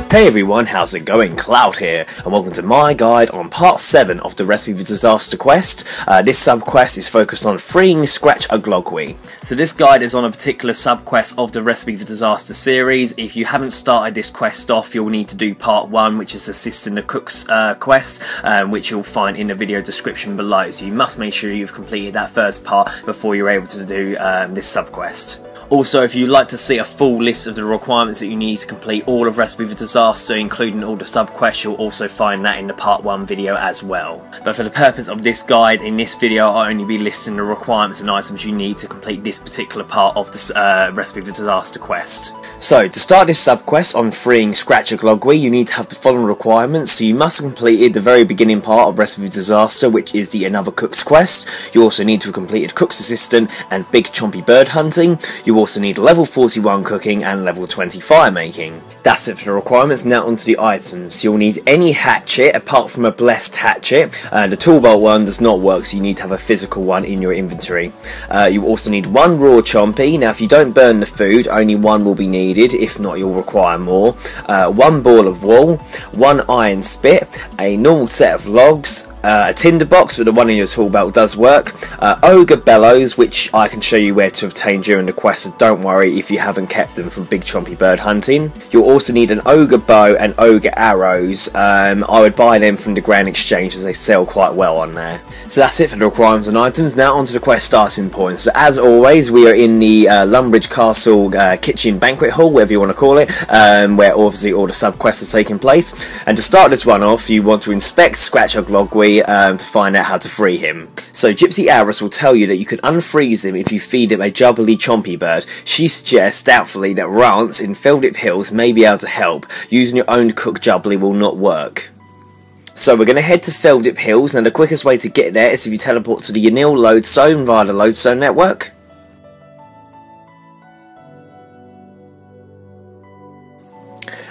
Hey everyone, how's it going? Cloud here, and welcome to my guide on part 7 of the Recipe for Disaster quest. This sub-quest is focused on freeing Skrach Uglogwee. So this guide is on a particular sub-quest of the Recipe for Disaster series. If you haven't started this quest off, you'll need to do part 1, which is assisting the cook's quest, which you'll find in the video description below. So you must make sure you've completed that first part before you're able to do this sub-quest. Also, if you'd like to see a full list of the requirements that you need to complete all of Recipe for Disaster, including all the sub-quests, you'll also find that in the part 1 video as well. But for the purpose of this guide, in this video I'll only be listing the requirements and items you need to complete this particular part of the Recipe for Disaster quest. So, to start this sub-quest on freeing Skrach Uglogwee, you need to have the following requirements. So you must have completed the very beginning part of Recipe for Disaster, which is the Another Cook's quest. You also need to have completed Cook's Assistant and Big Chompy Bird Hunting. You also need level 41 cooking and level 20 firemaking. That's it for the requirements. Now onto the items. You'll need any hatchet apart from a blessed hatchet. The toolbolt one does not work, so you need to have a physical one in your inventory. You also need one raw chompy. Now if you don't burn the food, only one will be needed. If not, you'll require more. One ball of wool, one iron spit, a normal set of logs, a tinderbox, but the one in your tool belt does work. Ogre bellows, which I can show you where to obtain during the quest, so don't worry if you haven't kept them from Big Chompy Bird Hunting. You'll also need an ogre bow and ogre arrows. I would buy them from the Grand Exchange as they sell quite well on there. So that's it for the requirements and items. Now onto the quest starting points. So as always, we are in the Lumbridge Castle kitchen banquet hall, whatever you want to call it, where obviously all the sub-quests are taking place. And to start this one off, you want to inspect Skrach Uglogwee to find out how to free him. So Gypsy Alice will tell you that you can unfreeze him if you feed him a jubbly chompy bird. She suggests doubtfully that Rantz in Feldip Hills may be able to help. Using your own cooked jubbly will not work. So we're going to head to Feldip Hills. Now the quickest way to get there is if you teleport to the Yanil Lodestone via the Lodestone network.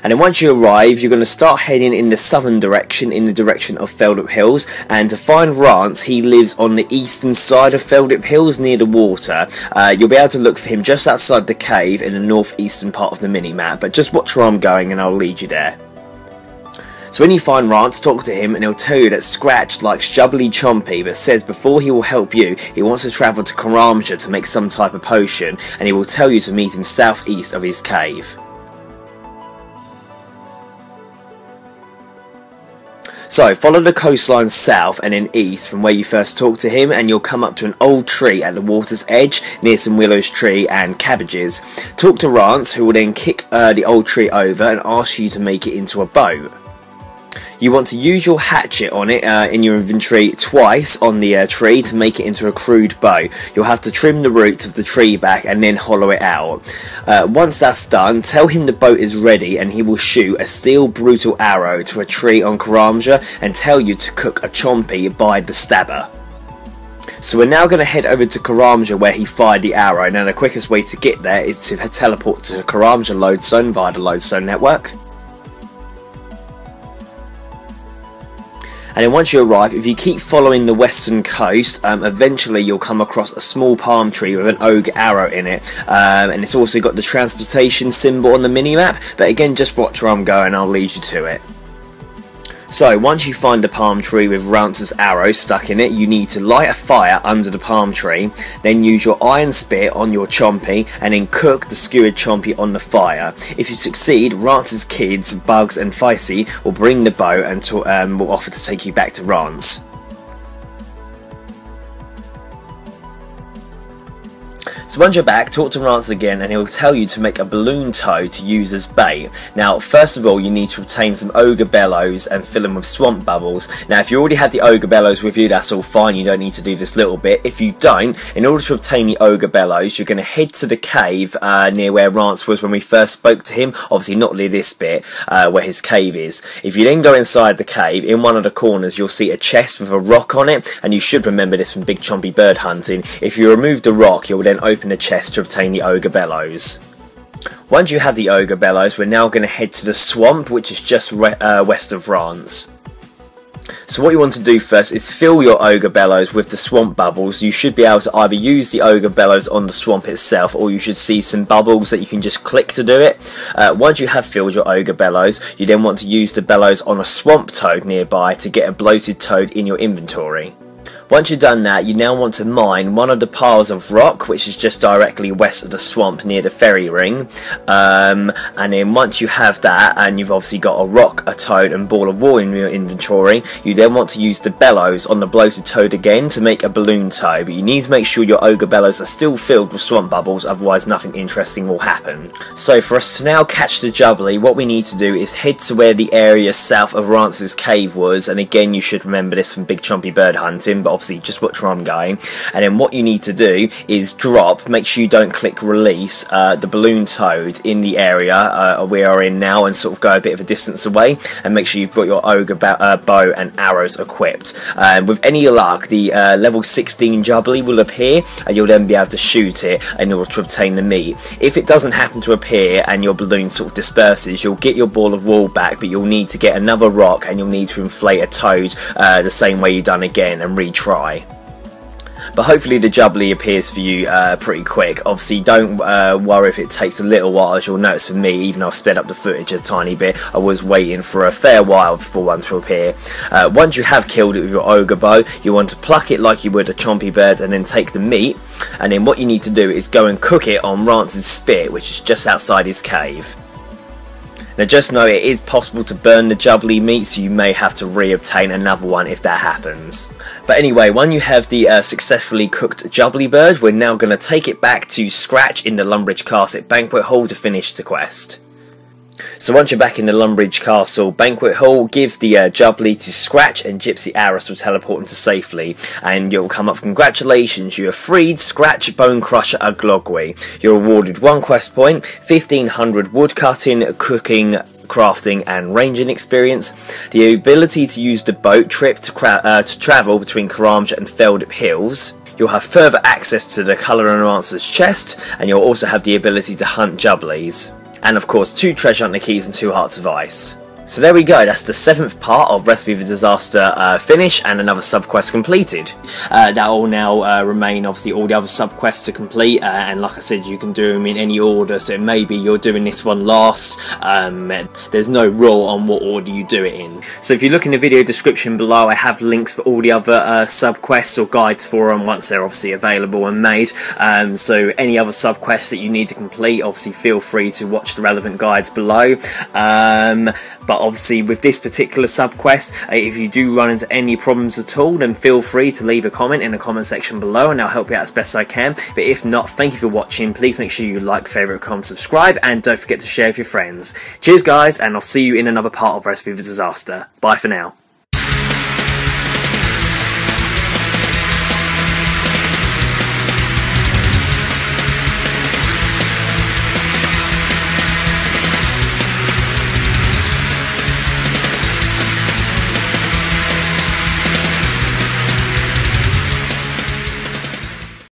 And then once you arrive, you're going to start heading in the southern direction, in the direction of Feldip Hills. And to find Rantz, he lives on the eastern side of Feldip Hills, near the water. You'll be able to look for him just outside the cave in the northeastern part of the mini-map. But just watch where I'm going and I'll lead you there. So when you find Rantz, talk to him and he'll tell you that Skrach likes jubbly chompy, but says before he will help you, he wants to travel to Karamja to make some type of potion, and he will tell you to meet him southeast of his cave. So, follow the coastline south and then east from where you first talked to him, and you'll come up to an old tree at the water's edge near some willows tree and cabbages. Talk to Rantz, who will then kick the old tree over and ask you to make it into a boat. You want to use your hatchet on it in your inventory twice on the tree to make it into a crude bow. You'll have to trim the roots of the tree back and then hollow it out. Once that's done, tell him the boat is ready and he will shoot a steel brutal arrow to a tree on Karamja and tell you to cook a chompy by the stabber. So we're now going to head over to Karamja where he fired the arrow. Now the quickest way to get there is to teleport to Karamja Lodestone via the Lodestone network. And then once you arrive, if you keep following the western coast, eventually you'll come across a small palm tree with an ogre arrow in it. And it's also got the transportation symbol on the mini-map. But again, just watch where I'm going, I'll lead you to it. So, once you find a palm tree with Rantz's arrow stuck in it, you need to light a fire under the palm tree, then use your iron spit on your chompy, and then cook the skewered chompy on the fire. If you succeed, Rantz's kids, Bugs and Feisty, will bring the bow and will offer to take you back to Rantz. So once you're back, talk to Rantz again and he'll tell you to make a balloon tow to use as bait. Now first of all you need to obtain some ogre bellows and fill them with swamp bubbles. Now if you already have the ogre bellows with you, that's all fine, you don't need to do this little bit. If you don't, in order to obtain the ogre bellows, you're going to head to the cave near where Rantz was when we first spoke to him. Obviously not near this bit where his cave is. If you then go inside the cave, in one of the corners you'll see a chest with a rock on it, and you should remember this from Big Chompy Bird Hunting. If you remove the rock, you'll then open the chest to obtain the ogre bellows. Once you have the ogre bellows, we're now going to head to the swamp, which is just west of Rantz. So what you want to do first is fill your Ogre bellows with the swamp bubbles. You should be able to either use the Ogre bellows on the swamp itself, or you should see some bubbles that you can just click to do it. Once you have filled your Ogre bellows, you then want to use the bellows on a swamp toad nearby to get a bloated toad in your inventory. Once you've done that, you now want to mine one of the piles of rock, which is just directly west of the swamp near the ferry ring. And then once you have that, and you've obviously got a rock, a toad and ball of wool in your inventory, you then want to use the bellows on the bloated toad again to make a balloon toad. But you need to make sure your Ogre bellows are still filled with swamp bubbles, otherwise nothing interesting will happen. So for us to now catch the jubbly, what we need to do is head to where the area south of Rantz's cave was, and again you should remember this from big chompy bird hunting, but obviously just watch where I'm going. And then what you need to do is drop, make sure you don't click release, the balloon toad in the area we are in now, and sort of go a bit of a distance away, and make sure you've got your Ogre bow and arrows equipped. With any luck, the level 16 jubbly will appear, and you'll then be able to shoot it in order to obtain the meat. If it doesn't happen to appear and your balloon sort of disperses, you'll get your ball of wool back, but you'll need to get another rock, and you'll need to inflate a toad the same way you've done again and retry. But hopefully the jubbly appears for you pretty quick. Obviously don't worry if it takes a little while, as you'll notice for me, even though I've sped up the footage a tiny bit, I was waiting for a fair while for one to appear. Once you have killed it with your Ogre bow, you want to pluck it like you would a chompy bird and then take the meat, and then what you need to do is go and cook it on Rantz's spit, which is just outside his cave. Now just know it is possible to burn the jubbly meat, so you may have to re-obtain another one if that happens. But anyway, when you have the successfully cooked jubbly bird, we're now going to take it back to Skrach in the Lumbridge Castle Banquet Hall to finish the quest. So once you're back in the Lumbridge Castle Banquet Hall, give the jubbly to Skrach, and Gypsy Aris will teleport him to safely, and you'll come up, congratulations, you have freed Skrach Bone Crusher Uglogwee. You're awarded 1 quest point, 1500 woodcutting, cooking, crafting and ranging experience, the ability to use the boat trip to travel between Karamja and Feldip Hills. You'll have further access to the colour enhancer's chest, and you'll also have the ability to hunt jubblies. And of course 2 treasure hunter keys and 2 hearts of ice. So there we go, that's the 7th part of Recipe for Disaster finish, and another subquest completed. That will now remain obviously all the other subquests to complete, and like I said, you can do them in any order, so maybe you're doing this one last. There's no rule on what order you do it in. So if you look in the video description below, I have links for all the other subquests or guides for them once they're obviously available and made. So any other subquests that you need to complete, obviously feel free to watch the relevant guides below. But obviously with this particular subquest, if you do run into any problems at all, then feel free to leave a comment in the comment section below, and I'll help you out as best I can. But if not, thank you for watching. Please make sure you like, favourite, comment, subscribe, and don't forget to share with your friends. Cheers guys, and I'll see you in another part of Recipe for Disaster. Bye for now.